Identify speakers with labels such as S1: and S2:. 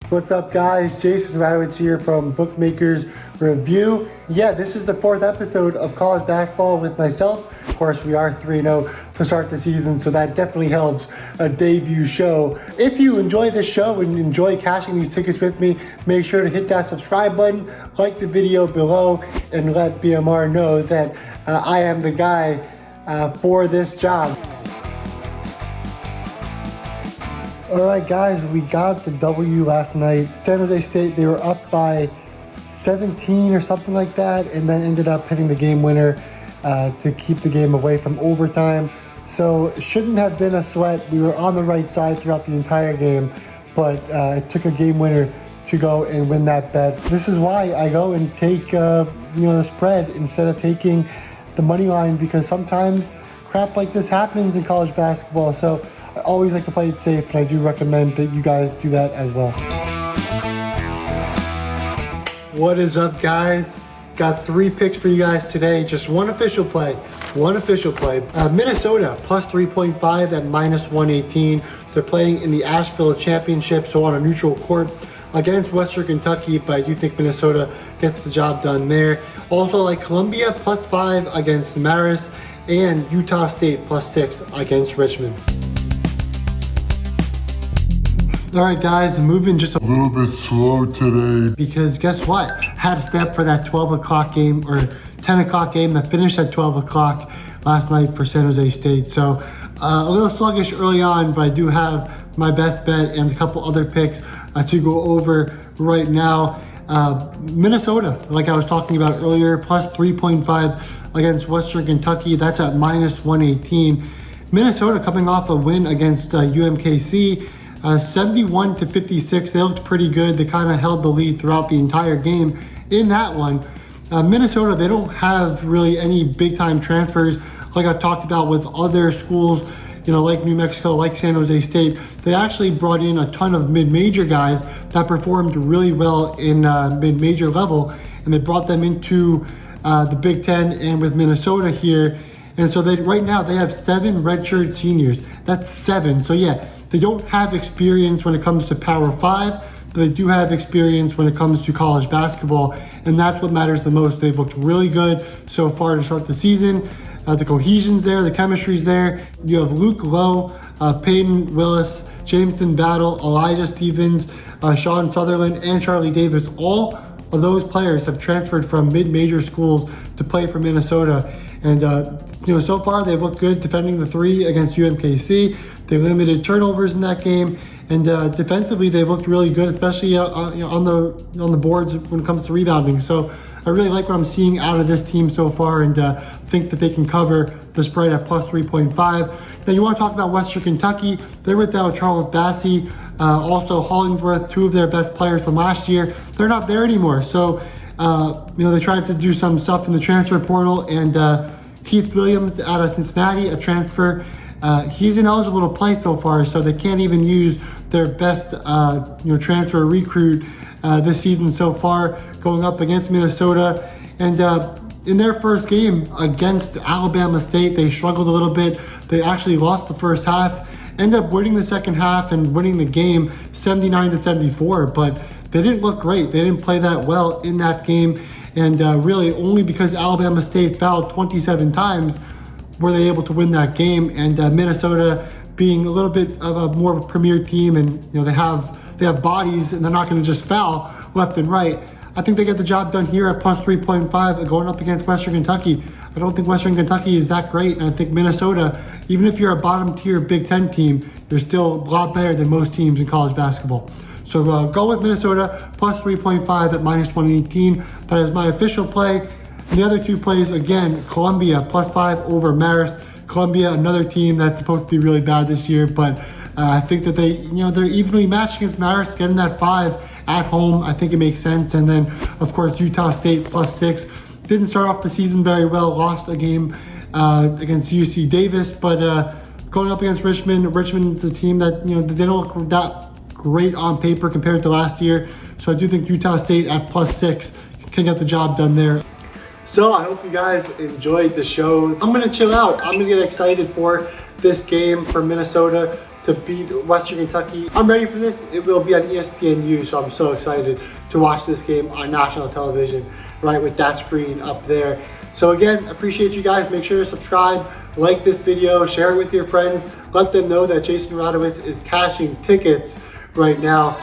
S1: What's up, guys? Jason Radowitz here from BookMakers Review. Yeah, this is the 4th episode of college basketball with myself. Of course, we are 3-0 to start the season, so that definitely helps a debut show. If you enjoy this show and enjoy cashing these tickets with me, make sure to hit that subscribe button, like the video below, and let BMR know that I am the guy for this job. Alright guys, we got the W last night. San Jose State, they were up by 17 or something like that, and then ended up hitting the game winner to keep the game away from overtime. So it shouldn't have been a sweat. We were on the right side throughout the entire game, but it took a game winner to go and win that bet. This is why I go and take the spread instead of taking the money line, because sometimes crap like this happens in college basketball. So I always like to play it safe, and I do recommend that you guys do that as well. What is up, guys? Got 3 picks for you guys today. Just one official play. Minnesota plus 3.5 at minus 118. They're playing in the Asheville Championship, so on a neutral court against Western Kentucky, but I do think Minnesota gets the job done there. Also, like Columbia plus 5 against Marist, and Utah State plus 6 against Richmond. All right, guys, moving just a little bit slow today, because guess what? Had to step for that 12 o'clock game, or 10 o'clock game that finished at 12 o'clock last night for San Jose State. So a little sluggish early on, but I do have my best bet and a couple other picks to go over right now. Minnesota, like I was talking about earlier, plus 3.5 against Western Kentucky. That's at minus 118. Minnesota coming off a win against UMKC. 71 to 56. They looked pretty good. They kind of held the lead throughout the entire game in that one. Minnesota, they don't have really any big time transfers like I've talked about with other schools, like New Mexico, like San Jose State. They actually brought in a ton of mid-major guys that performed really well in mid-major level, and they brought them into the Big Ten and with Minnesota here. And so right now they have 7 redshirt seniors. That's 7. So yeah, they don't have experience when it comes to Power 5, but they do have experience when it comes to college basketball, and that's what matters the most. They've looked really good so far to start the season. The cohesion's there, the chemistry's there. You have Luke Lowe, Peyton Willis, Jameson Battle, Elijah Stevens, Sean Sutherland, and Charlie Davis. All of those players have transferred from mid-major schools to play for Minnesota. And so far they've looked good defending the 3 against UMKC. They've limited turnovers in that game, and defensively they've looked really good, especially on the boards when it comes to rebounding. So I really like what I'm seeing out of this team so far, and think that they can cover the spread at plus 3.5. Now you want to talk about Western Kentucky. They're without Charles Bassey, also Hollingsworth, 2 of their best players from last year. They're not there anymore. So they tried to do some stuff in the transfer portal, and Keith Williams out of Cincinnati, a transfer. He's ineligible to play so far, so they can't even use their best transfer recruit this season so far, going up against Minnesota. And in their first game against Alabama State, they struggled a little bit. They actually lost the first half, ended up winning the second half and winning the game 79 to 74, but they didn't look great. They didn't play that well in that game, and really only because Alabama State fouled 27 times were they able to win that game. And Minnesota, being a little bit of a more of a premier team, and they have bodies, and they're not going to just foul left and right. I think they get the job done here at plus 3.5 going up against Western Kentucky. I don't think Western Kentucky is that great, and I think Minnesota, even if you're a bottom tier Big Ten team, you're still a lot better than most teams in college basketball. So go with Minnesota plus 3.5 at minus 118. That is my official play. And the other 2 plays, again, Columbia plus 5 over Marist. Columbia, another team that's supposed to be really bad this year, but I think that they're evenly matched against Marist, getting that 5 at home. I think it makes sense. And then, of course, Utah State plus 6. Didn't start off the season very well, lost a game against UC Davis, but going up against Richmond. Richmond's a team that, they don't look that great on paper compared to last year. So I do think Utah State at plus 6 can get the job done there. So I hope you guys enjoyed the show. I'm going to chill out. I'm going to get excited for this game for Minnesota to beat Western Kentucky. I'm ready for this. It will be on ESPNU, so I'm so excited to watch this game on national television, right, with that screen up there. So again, appreciate you guys. Make sure to subscribe, like this video, share it with your friends. Let them know that Jason Radowitz is cashing tickets right now.